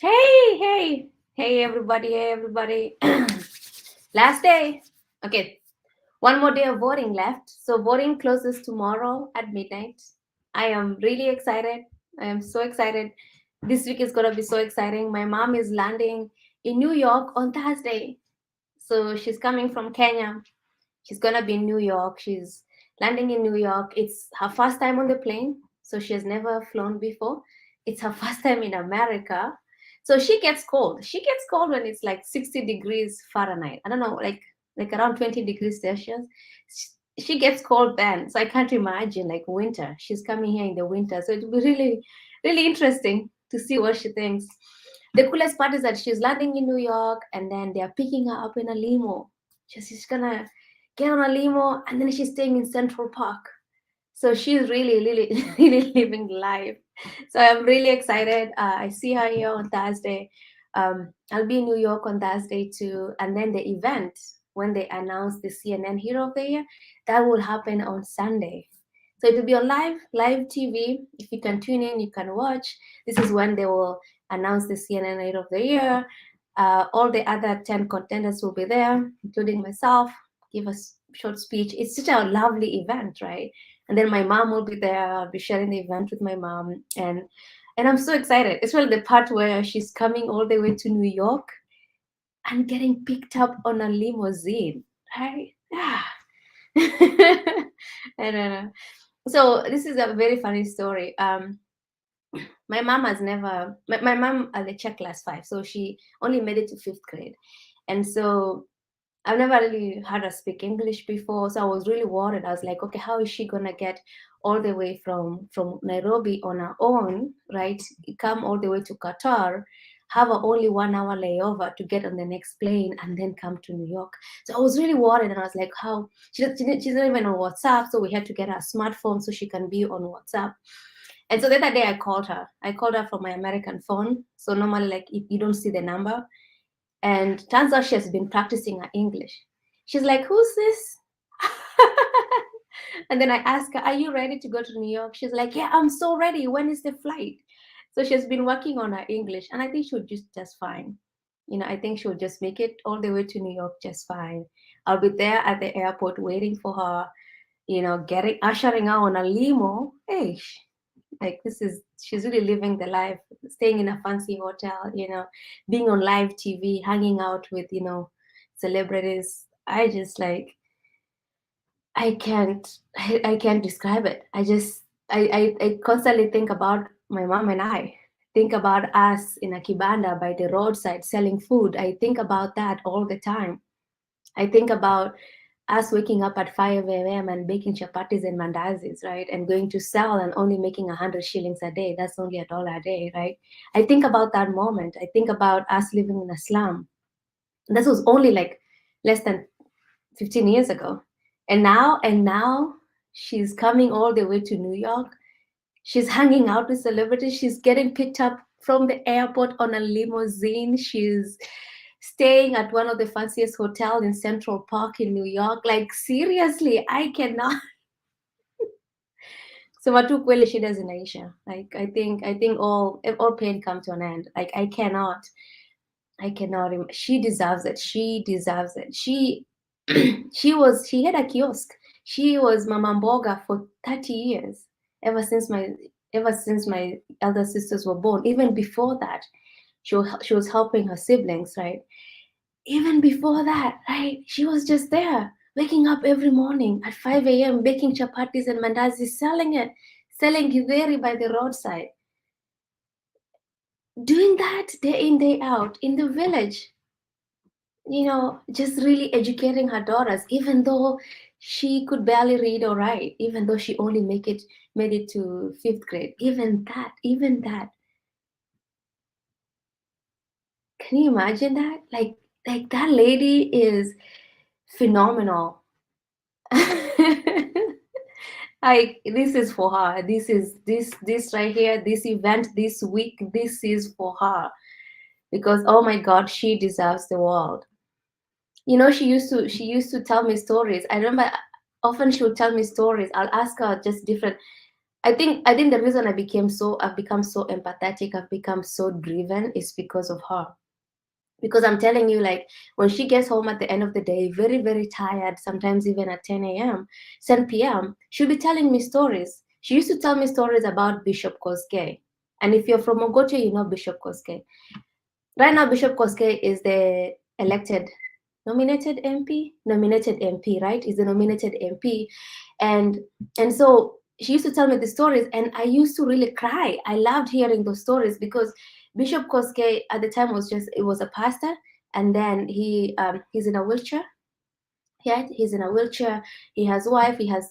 Hey, everybody, hey, everybody. Last day. Okay, one more day of voting left. So, voting closes tomorrow at midnight. I am really excited. I am so excited. This week is going to be so exciting. My mom is landing in New York on Thursday. So, she's coming from Kenya. She's going to be in New York. She's landing in New York. It's her first time on the plane. So, she has never flown before. It's her first time in America. So she gets cold. She gets cold when it's like 60 degrees Fahrenheit. I don't know, like around 20 degrees Celsius. She gets cold then. So I can't imagine like winter. She's coming here in the winter. So it'll be really, really interesting to see what she thinks. The coolest part is that she's landing in New York and then they're picking her up in a limo. She's gonna get on a limo and then she's staying in Central Park. So she's really, really, really living life. So I'm really excited. I see her here on Thursday. I'll be in New York on Thursday too. And then the event, when they announce the CNN Hero of the Year, that will happen on Sunday. So it will be on live TV. If you can tune in, you can watch. This is when they will announce the CNN Hero of the Year. All the other 10 contenders will be there, including myself, give a short speech. It's such a lovely event, right? And then my mom will be there. I'll be sharing the event with my mom, and I'm so excited. It's really the part where she's coming all the way to New York and getting picked up on a limousine, right? Yeah. I don't know. So this is a very funny story. My mom has never. My mom had a Czech class 5, so she only made it to 5th grade, and so I've never really heard her speak English before, so I was really worried. I was like, okay, how is she gonna get all the way from Nairobi on her own, right? Come all the way to Qatar, have a only 1 hour layover to get on the next plane, and then come to New York. So I was really worried, and I was like, how she's not even on WhatsApp, so we had to get her smartphone so she can be on WhatsApp. And so the other day I called her. I called her from my American phone. So normally, like, you don't see the number. And turns out she has been practicing her English. She's like, who's this? And then I ask her, are you ready to go to New York? She's like, yeah, I'm so ready. When is the flight? So she's been working on her English, and I think she'll just fine. I think she'll just make it all the way to New York just fine. I'll be there at the airport waiting for her, getting ushering her on a limo. Hey, like she's really living the life, staying in a fancy hotel, being on live TV, hanging out with, celebrities. I just like I can't describe it. I constantly think about my mom and I think about us in a kibanda by the roadside selling food. I think about that all the time. I think about us waking up at 5 a.m. and baking chapatis and mandazis, right? And going to sell and only making 100 shillings a day. That's only $1 a day, right? I think about that moment. I think about us living in a slum. This was only like less than 15 years ago. And now she's coming all the way to New York. She's hanging out with celebrities. She's getting picked up from the airport on a limousine. She's staying at one of the fanciest hotels in Central Park in New York. Like, seriously, I cannot. So watu kweli shida zinaisha. Like, I think all pain comes to an end. Like, I cannot. She deserves it. She deserves it. She had a kiosk. She was Mama Mboga for 30 years, ever since my elder sisters were born. Even before that, she was helping her siblings, right? Even before that, right? She was just there, waking up every morning at 5 a.m., baking chapatis and mandazis, selling githeri by the roadside, doing that day in, day out in the village, just really educating her daughters, even though she could barely read or write, even though she only made it to 5th grade. Even that. Can you imagine that? Like that lady is phenomenal. Like, this is for her. This right here, this event this week, this is for her, because oh my god, she deserves the world. She used to tell me stories. I remember often she would tell me stories. I'll ask her just different. I think the reason I've become so empathetic, I've become so driven is because of her. Because I'm telling you, like, when she gets home at the end of the day, very, very tired, sometimes even at 10 a.m., 10 p.m., she'll be telling me stories. She used to tell me stories about Bishop Koske. And if you're from Mogote, you know Bishop Koske. Right now, Bishop Koske is the elected, nominated MP, right? Is the nominated MP, and so she used to tell me the stories, and I used to really cry. I loved hearing those stories because Bishop Koske at the time was a pastor, and then he's in a wheelchair. Yeah, he's in a wheelchair. He has wife. He has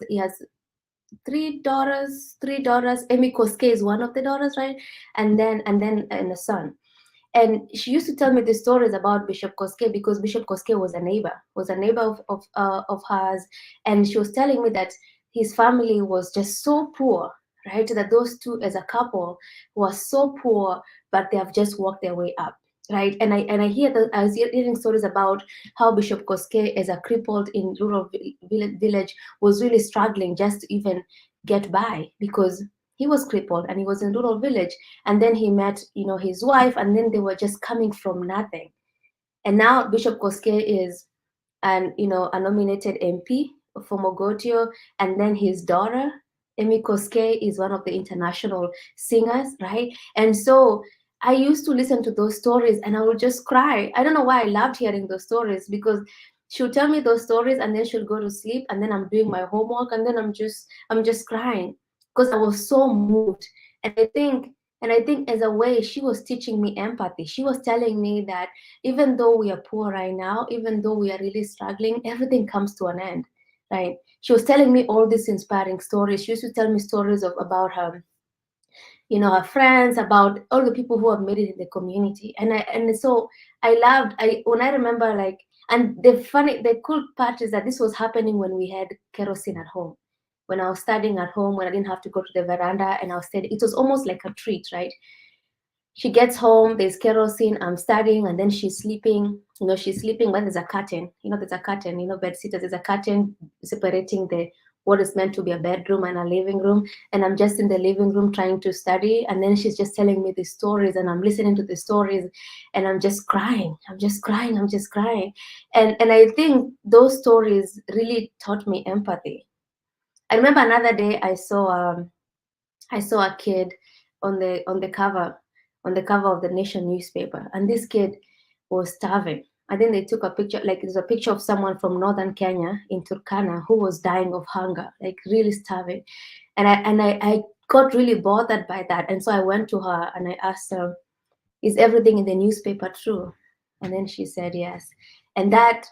three daughters. Three daughters. Amy Koske is one of the daughters, right? And a son. And she used to tell me the stories about Bishop Koske because Bishop Koske was a neighbor of hers, and she was telling me that his family was just so poor, right? That those two as a couple were so poor, but they have just worked their way up, right? And I I was hearing stories about how Bishop Koske, as a crippled in rural village, was really struggling just to even get by because he was crippled and he was in rural village, and then he met his wife, and then they were just coming from nothing. And now Bishop Koske is a nominated MP for Mogotio, and then his daughter Emi Koske is one of the international singers, right? And so I used to listen to those stories and I would just cry. I don't know why I loved hearing those stories, because she'll tell me those stories and then she'll go to sleep, and then I'm doing my homework, and then I'm just crying because I was so moved. And I think as a way she was teaching me empathy. She was telling me that even though we are poor right now, even though we are really struggling, everything comes to an end, right? She was telling me all these inspiring stories. She used to tell me stories about her friends, about all the people who have made it in the community. And so when I remember, like, and the cool part is that this was happening when we had kerosene at home. When I was studying at home, when I didn't have to go to the veranda and I was studying, it was almost like a treat, right? She gets home, there's kerosene, I'm studying, and then she's sleeping. She's sleeping, but there's a curtain. There's a curtain, bed sitters, there's a curtain separating the what is meant to be a bedroom and a living room. And I'm just in the living room trying to study. And then she's just telling me the stories, and I'm listening to the stories, and I'm just crying. I'm just crying. I'm just crying. And I think those stories really taught me empathy. I remember another day I saw a kid on the cover of the Nation newspaper, and this kid was starving. I think they took a picture, like there's a picture of someone from northern Kenya in Turkana who was dying of hunger, like really starving. And I got really bothered by that, and so I went to her and I asked her, "Is everything in the newspaper true?" And then she said yes. And that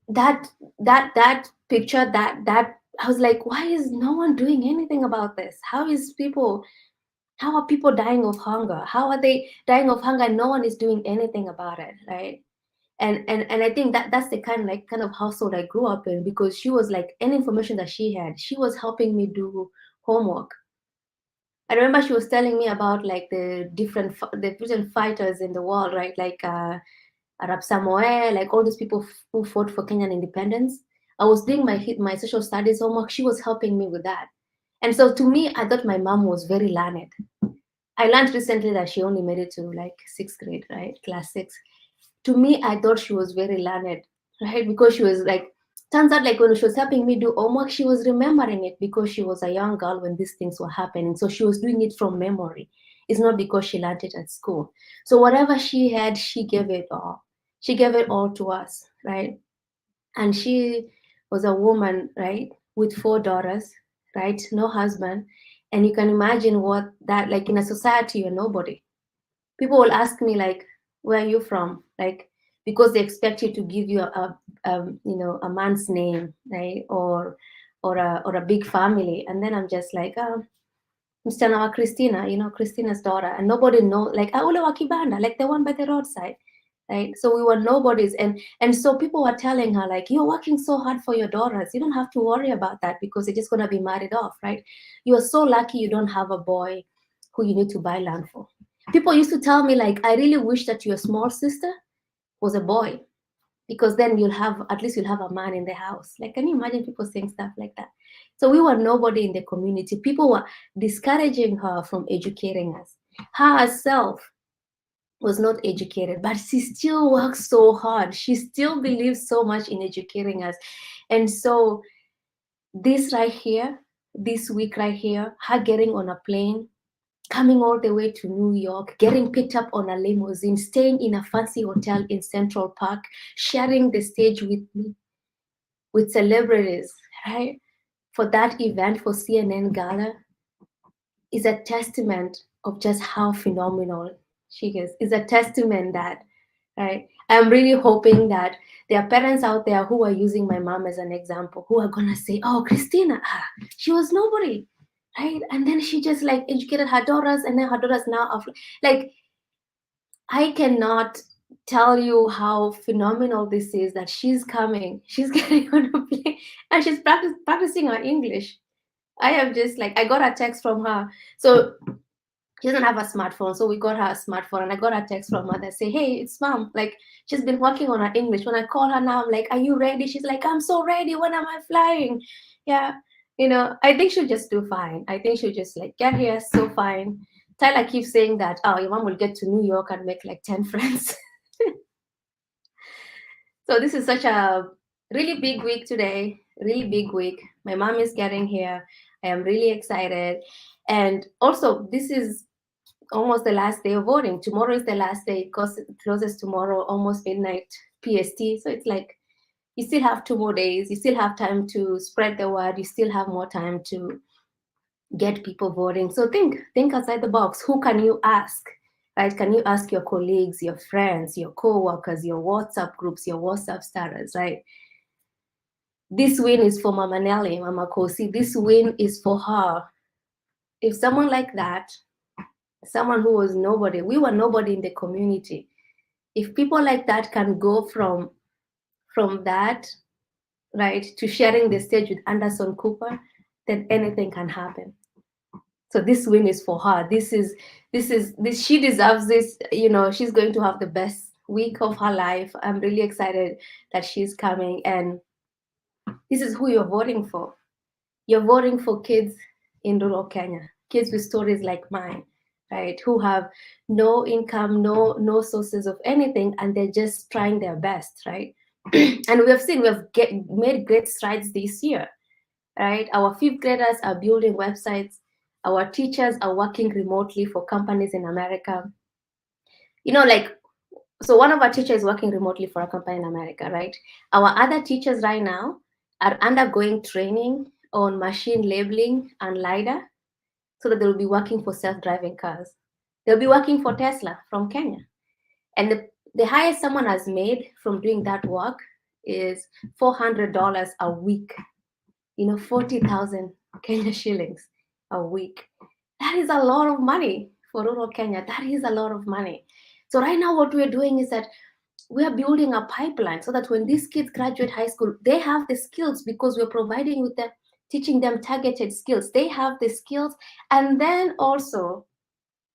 that picture, that I was like, why is no one doing anything about this? How are people dying of hunger? How are they dying of hunger and no one is doing anything about it, right? And I think that's the kind of household I grew up in, because she was like, any information that she had, she was helping me do homework. I remember she was telling me about like the different fighters in the world, right? Like Arab Samoe, like all these people who fought for Kenyan independence. I was doing my social studies homework. She was helping me with that. And so to me, I thought my mom was very learned. I learned recently that she only made it to like sixth grade, right? Class six. To me, I thought she was very learned, right? Because she was like, turns out like when she was helping me do homework, she was remembering it because she was a young girl when these things were happening. So she was doing it from memory. It's not because she learned it at school. So whatever she had, she gave it all. She gave it all to us, right? And she was a woman, right, with four daughters, right, no husband. And you can imagine what that, like, in a society, you're nobody. People will ask me like, where are you from, like, because they expect you to give you a man's name, right, or a big family. And then I'm just like, Mr. Nawa Christina, Christina's daughter, and nobody know, like, Aule wa Kibanda, like the one by the roadside, right? So we were nobodies, and so people were telling her like, you're working so hard for your daughters, you don't have to worry about that because they're just gonna be married off, right? You are so lucky you don't have a boy who you need to buy land for. People used to tell me like, I really wish that your small sister was a boy, because then you'll have, at least you'll have a man in the house. Like, can you imagine people saying stuff like that? So we were nobody in the community. People were discouraging her from educating us. Her herself was not educated, but she still works so hard. She still believes so much in educating us. And so this right here, this week right here, her getting on a plane, coming all the way to New York, getting picked up on a limousine, staying in a fancy hotel in Central Park, sharing the stage with me, with celebrities, right? For that event, for CNN Gala, is a testament of just how phenomenal she is. Is a testament that, right? I'm really hoping that there are parents out there who are using my mom as an example, who are gonna say, "Oh, Christina, she was nobody, right? And then she just like educated her daughters, and then her daughters now are like." I cannot tell you how phenomenal this is that she's coming, she's getting on a plane, and she's practicing her English. I am just like, I got a text from her. So she doesn't have a smartphone, so we got her a smartphone, and I got a text from her that say, "Hey, it's mom. Like, she's been working on her English. When I call her now, I'm like, are you ready?" She's like, "I'm so ready. When am I flying?" Yeah, I think she'll just do fine. I think she'll just like get here so fine. Tyler keeps saying that, "Oh, your mom will get to New York and make like 10 friends." So this is such a really big week today. Really big week. My mom is getting here. I am really excited. And also, this is almost the last day of voting. Tomorrow is the last day. It closes tomorrow, almost midnight PST. So it's like you still have 2 more days. You still have time to spread the word. You still have more time to get people voting. So think outside the box. Who can you ask? Right? Can you ask your colleagues, your friends, your co-workers, your WhatsApp groups, your WhatsApp status, right? This win is for Mama Nelly, Mama Kosi. This win is for her. If someone like that, someone who was nobody, we were nobody in the community. If people like that can go from that, right, to sharing the stage with Anderson Cooper, then anything can happen. So this win is for her. This she deserves this. She's going to have the best week of her life. I'm really excited that she's coming, and this is who you're voting for. You're voting for kids in rural Kenya, kids with stories like mine, right? Who have no income, no sources of anything, and they're just trying their best, right? And made great strides this year, right? Our fifth graders are building websites. Our teachers are working remotely for companies in America. Like, so one of our teachers is working remotely for a company in America, right? Our other teachers right now are undergoing training on machine labeling and LiDAR so that they'll be working for self-driving cars. They'll be working for Tesla from Kenya. And the highest someone has made from doing that work is $400 a week, 40,000 Kenya shillings a week. That is a lot of money for rural Kenya. That is a lot of money. So right now what we're doing is that we are building a pipeline so that when these kids graduate high school, they have the skills because we're providing with them, teaching them targeted skills. They have the skills. And then also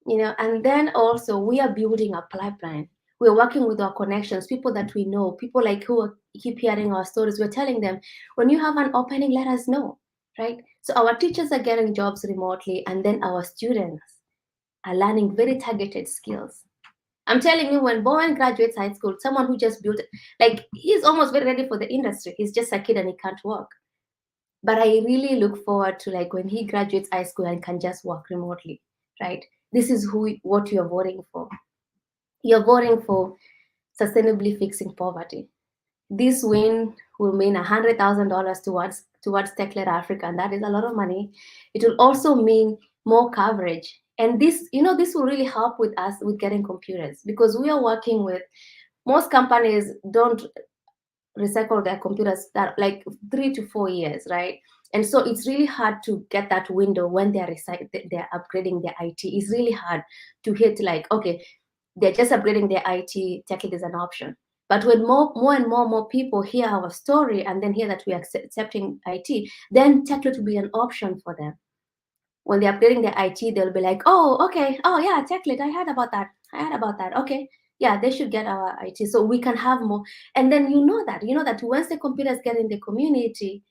we are building a pipeline. We're working with our connections, people that we know, people like who keep hearing our stories. We're telling them, when you have an opening, let us know, right? So our teachers are getting jobs remotely, and then our students are learning very targeted skills. I'm telling you, when Bowen graduates high school, someone who just built, like, he's almost very ready for the industry. He's just a kid and he can't work. But I really look forward to like when he graduates high school and can just work remotely, right? This is what you're voting for. You're voting for sustainably fixing poverty. This win will mean $100,000 towards tech-led Africa, and that is a lot of money. It will also mean more coverage, and this will really help with us with getting computers, because we are working with most companies don't recycle their computers that like 3 to 4 years, right? And so it's really hard to get that window when they're upgrading their IT. It's really hard to hit like, okay, they're just upgrading their IT, tech lead is an option. But when more and more people hear our story and then hear that we are accepting IT, then tech lead will be an option for them. When they're upgrading their IT, they'll be like, oh, okay, oh yeah, tech lead, I heard about that. Okay. Yeah, they should get our IT so we can have more. And then you know that once the computers get in the community,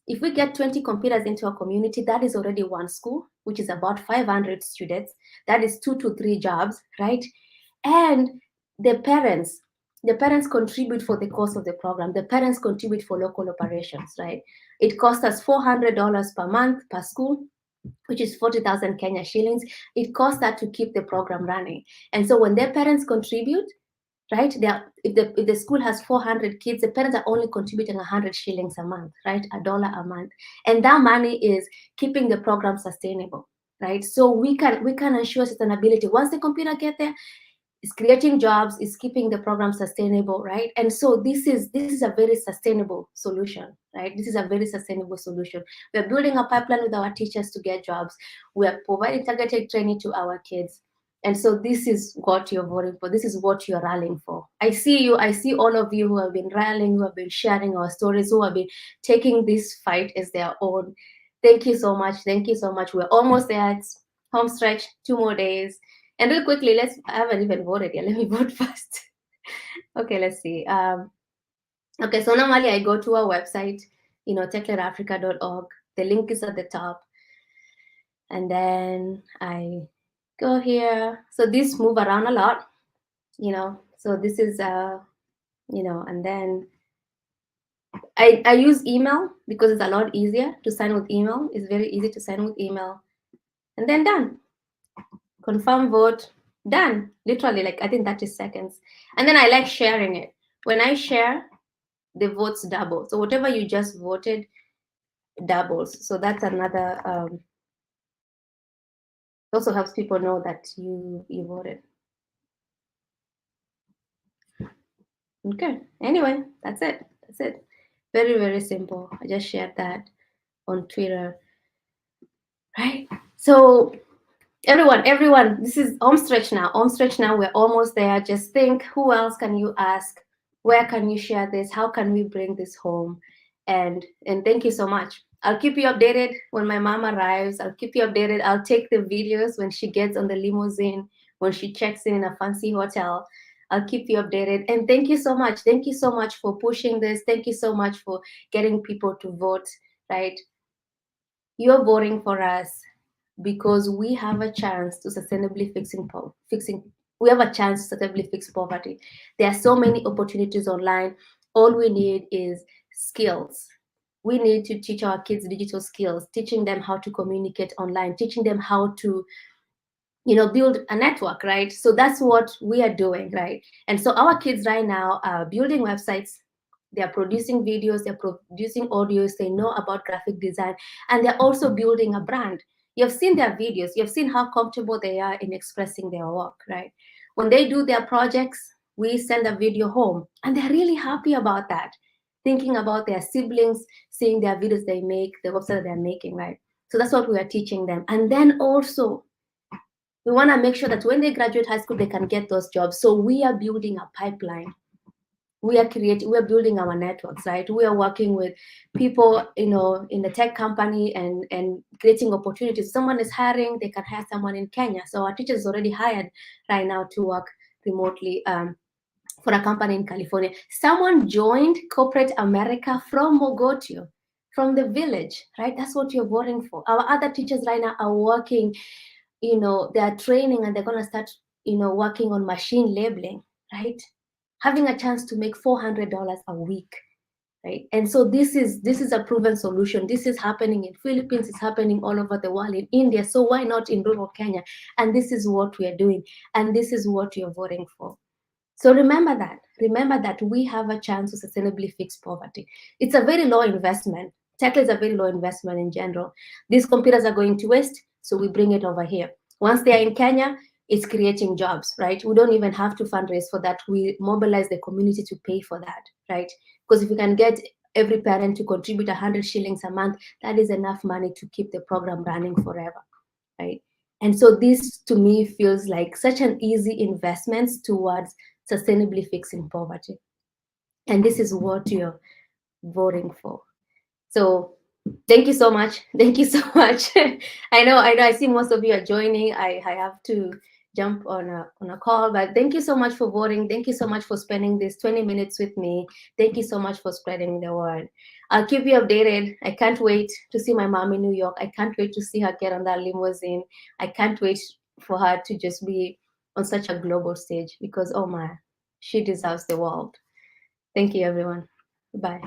if we get 20 computers into a community, that is already one school, which is about 500 students. That is 2 to 3 jobs, right? And the parents, the parents contribute for the cost of the program. The parents contribute for local operations, right? It costs us $400 per month per school, which is 40,000 Kenya shillings. It costs that to keep the program running. And so when their parents contribute, right? If the school has 400 kids, the parents are only contributing 100 shillings a month, right? $1 a month, and that money is keeping the program sustainable, right? So we can ensure sustainability. Once the computer get there, it's creating jobs, it's keeping the program sustainable, right? And so this is a very sustainable solution, right? This is a very sustainable solution. We're building a pipeline with our teachers to get jobs. We're providing targeted training to our kids. And so this is what you're voting for. This is what you're rallying for. I see you. I see all of you who have been rallying, who have been sharing our stories, who have been taking this fight as their own. Thank you so much. Thank you so much. We're almost there. It's home stretch, 2 more days. And real quickly, I haven't even voted yet. Let me vote first. Okay, let's see. Okay, so normally I go to our website, techleadafrica.org. The link is at the top. And then I go here. So this move around a lot, So this is, and then I use email because it's a lot easier to sign with email. It's very easy to sign with email. And then done. Confirm vote, done. Literally, like I think 30 seconds. And then I like sharing it. When I share, the votes double. So whatever you just voted doubles. So that's another, also helps people know that you voted. Okay. Anyway, that's it. That's it. Very, very simple. I just shared that on Twitter. Right? So everyone, this is home stretch now. Home stretch now. We're almost there. Just think, who else can you ask? Where can you share this? How can we bring this home? And thank you so much. I'll keep you updated when my mom arrives. I'll keep you updated. I'll take the videos when she gets on the limousine, when she checks in a fancy hotel. I'll keep you updated. And thank you so much. Thank you so much for pushing this. Thank you so much for getting people to vote, right? You're voting for us because we have a chance to sustainably fixing we have a chance to sustainably fix poverty. There are so many opportunities online. All we need is skills. We need to teach our kids digital skills, teaching them how to communicate online, teaching them how to build a network, right? So that's what we are doing, right? And so our kids right now are building websites, they're producing videos, they're producing audios, they know about graphic design, and they're also building a brand. You've seen their videos, you've seen how comfortable they are in expressing their work, right? When they do their projects, we send a video home and they're really happy about that, thinking about their siblings, seeing their videos they make, the website they're making, right? So that's what we are teaching them. And then also we want to make sure that when they graduate high school, they can get those jobs. So we are building a pipeline. We're building our networks, right? We are working with people, in the tech company and creating opportunities. Someone is hiring, they can hire someone in Kenya. So our teachers already hired right now to work remotely for a company in California. Someone joined corporate America from Mogotio, from the village, right? That's what you're voting for. Our other teachers right now are working, they are training and they're going to start, working on machine labeling, right? Having a chance to make $400 a week, right? And so this is a proven solution. This is happening in Philippines, it's happening all over the world, in India. So why not in rural Kenya? And this is what we are doing, and this is what you're voting for. So remember that we have a chance to sustainably fix poverty. It's a very low investment. Tech is a very low investment in general. These computers are going to waste, so we bring it over here. Once they are in Kenya, it's creating jobs, right? We don't even have to fundraise for that. We mobilize the community to pay for that, right? Because if we can get every parent to contribute 100 shillings a month, that is enough money to keep the program running forever, right? And so this to me feels like such an easy investment towards sustainably fixing poverty. And this is what you're voting for. So thank you so much. Thank you so much. I know, I see most of you are joining. I have to, jump on a call. But thank you so much for voting. Thank you so much for spending this 20 minutes with me. Thank you so much for spreading the word. I'll keep you updated. I can't wait to see my mom in New York. I can't wait to see her get on that limousine. I can't wait for her to just be on such a global stage, because oh my, she deserves the world. Thank you, everyone. Bye.